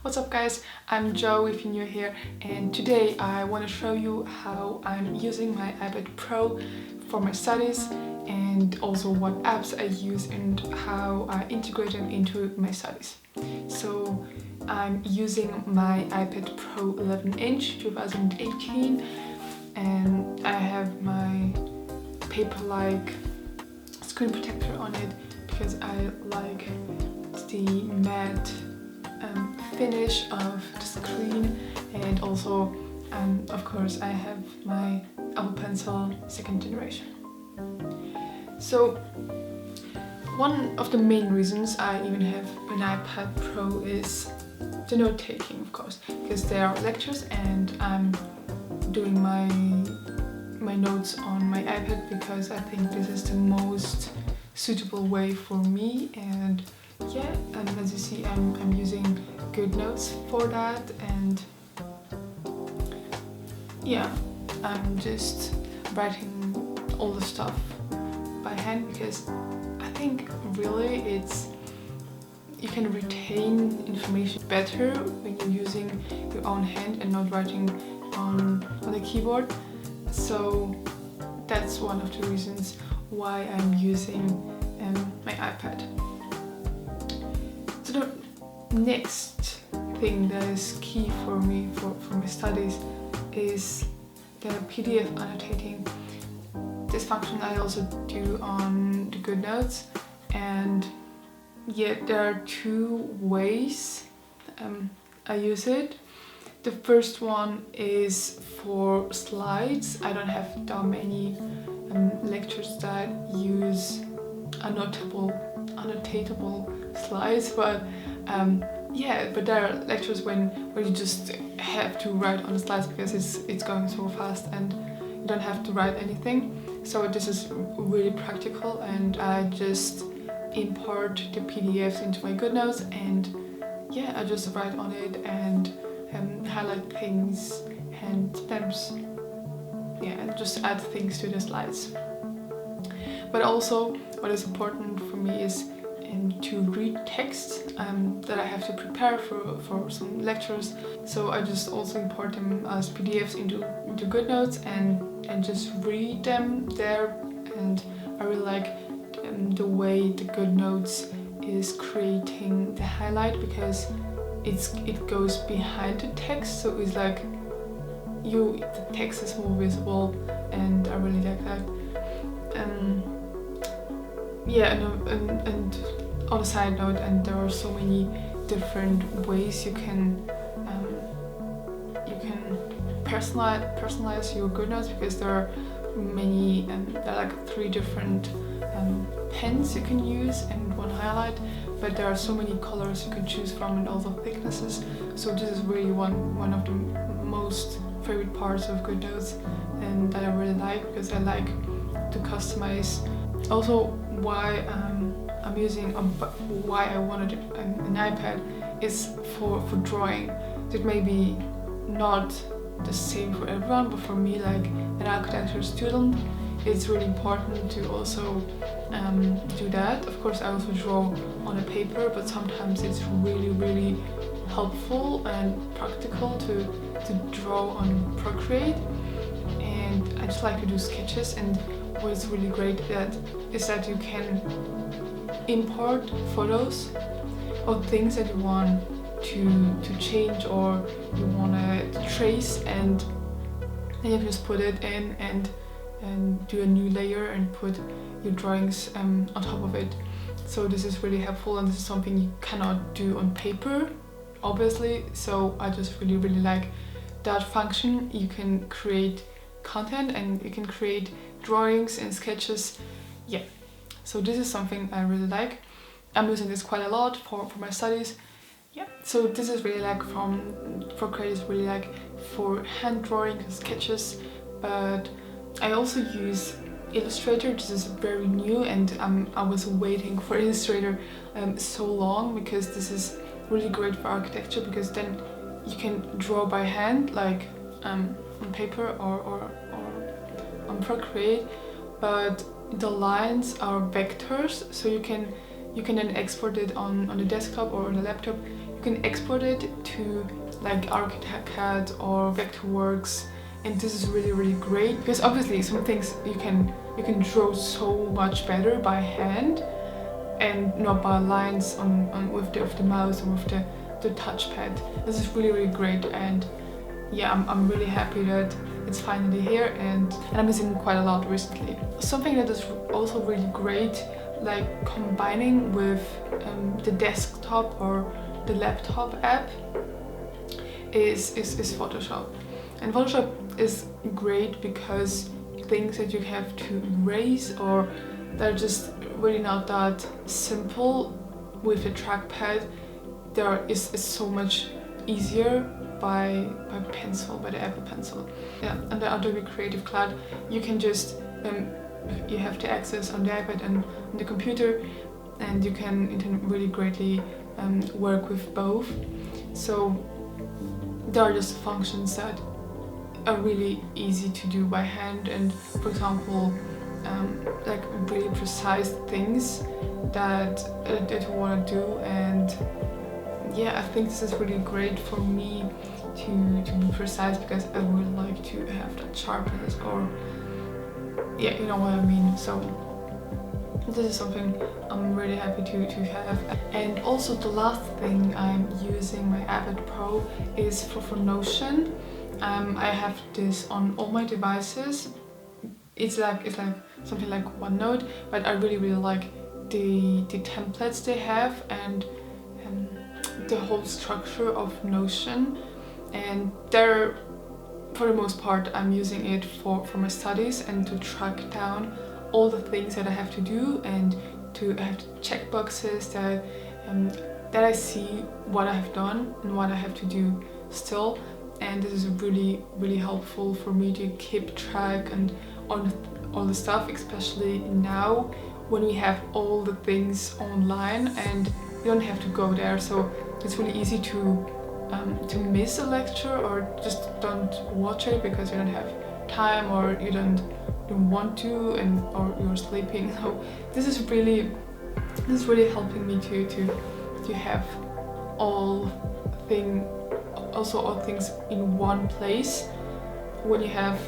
What's up guys, I'm Jo if you're new here, and today I want to show you how I'm using my iPad Pro for my studies and also what apps I use and how I integrate them into my studies. So I'm using my iPad Pro 11-inch 2018 and I have my paper-like screen protector on it because I like the matte finish of the screen, and also of course I have my Apple Pencil 2nd generation. So one of the main reasons I even have an iPad Pro is the note-taking, of course, because there are lectures and I'm doing my notes on my iPad because I think this is the most suitable way for me. And yeah, as you see, I'm using GoodNotes for that, and yeah, I'm just writing all the stuff by hand because I think really you can retain information better when you're using your own hand and not writing on the keyboard. So that's one of the reasons why I'm using my iPad. So the next thing that is key for me for my studies is the PDF annotating. This function I also do on the GoodNotes, and yeah, there are two ways I use it. The first one is for slides. I don't have that many lectures that use annotatable slides, but yeah, but there are lectures where you just have to write on the slides because it's going so fast and you don't have to write anything. So this is really practical, and I just import the PDFs into my GoodNotes, and yeah, I just write on it and highlight things and sometimes and just add things to the slides. But also what is important for me is to read text that I have to prepare for some lectures. So I just also import them as PDFs into GoodNotes and just read them there. And I really like the way the GoodNotes is creating the highlight because it goes behind the text, so it's like the text is more visible, and I really like that. Yeah, and on a side note, and there are so many different ways you can personalize your GoodNotes, because there are many there are like 3 different pens you can use and one highlight, but there are so many colors you can choose from and also thicknesses. So this is really one of the most favorite parts of GoodNotes, and that I really like because I like to customize. Also, why I'm using why I wanted an iPad is for drawing. It may be not the same for everyone, but for me, like an architecture student, it's really important to also do that. Of course, I also draw on a paper, but sometimes it's really helpful and practical to draw on Procreate, and I just like to do sketches. And what is really great is that you can import photos of things that you want to change or you want to trace, and then you just put it in and do a new layer and put your drawings on top of it. So this is really helpful, and this is something you cannot do on paper, obviously. So I just really like that function. You can create content and you can create drawings and sketches. Yeah, so this is something I really like. I'm using this quite a lot for my studies. Yeah, so this is really like Procreate is really like for hand drawing and sketches, but I also use Illustrator. This is very new, and I was waiting for Illustrator so long because this is really great for architecture, because then you can draw by hand, like on paper or on Procreate, but the lines are vectors, so you can then export it on the desktop or on the laptop. You can export it to like ArchiCAD or Vectorworks, and this is really great because obviously some things you can draw so much better by hand and not by lines on with the mouse or with the touchpad. This is really great, and yeah, I'm really happy that it's finally here, and I'm using it quite a lot recently. Something that is also really great, like combining with the desktop or the laptop app, is Photoshop. And Photoshop is great because things that you have to erase or they're just really not that simple with the trackpad, there is so much easier by pencil, by the Apple Pencil. Yeah, and the Adobe Creative Cloud, you can just you have the access on the iPad and on the computer, and you can really greatly work with both. So there are just functions that are really easy to do by hand, and for example like really precise things that you want to do. And yeah, I think this is really great for me to be precise, because I would like to have that sharpness, or yeah, you know what I mean. So this is something I'm really happy to have. And also the last thing I'm using my iPad Pro is for Notion. I have this on all my devices. It's like something like OneNote, but I really like the templates they have and the whole structure of Notion. And there, for the most part, I'm using it for my studies and to track down all the things that I have to do, and to have check boxes that I see what I have done and what I have to do still. And this is really helpful for me to keep track and on all the stuff, especially now when we have all the things online and you don't have to go there. So it's really easy to miss a lecture, or just don't watch it because you don't have time, or you don't want to, or you're sleeping. So this is really helping me to have all things in one place. When you have,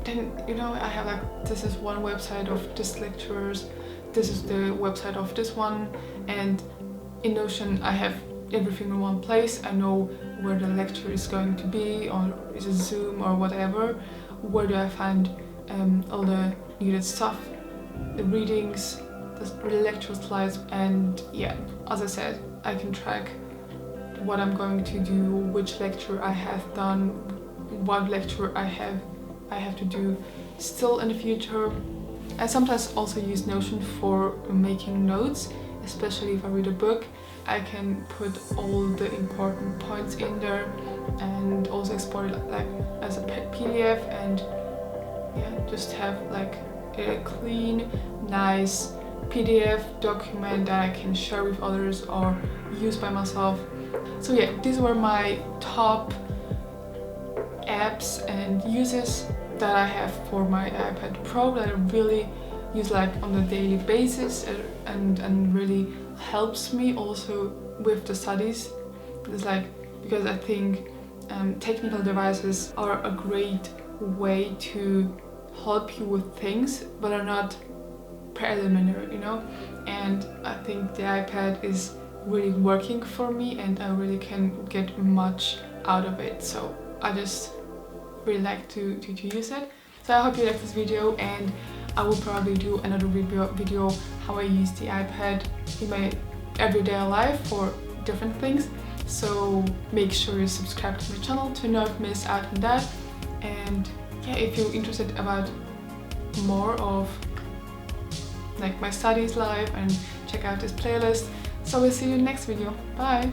then you know, I have like, this is one website of this lecturers, this is the website of this one, and in Notion I have everything in one place. I know where the lecture is going to be, or is it Zoom or whatever. Where do I find all the needed stuff, the readings, the lecture slides, and yeah, as I said, I can track what I'm going to do, which lecture I have done, what lecture I have to do still in the future. I sometimes also use Notion for making notes, especially if I read a book. I can put all the important points in there and also export it like as a PDF, and yeah, just have like a clean, nice PDF document that I can share with others or use by myself. So yeah, these were my top apps and uses that I have for my iPad Pro that I really use like on a daily basis, and really helps me also with the studies. It's like, because I think technical devices are a great way to help you with things, but are not preliminary, you know. And I think the iPad is really working for me, and I really can get much out of it. So I just really like to use it. So I hope you liked this video, and I will probably do another video how I use the iPad in my everyday life for different things. So make sure you subscribe to my channel to not miss out on that. And yeah, if you're interested about more of like my studies life, and check out this playlist. So we'll see you in the next video. Bye!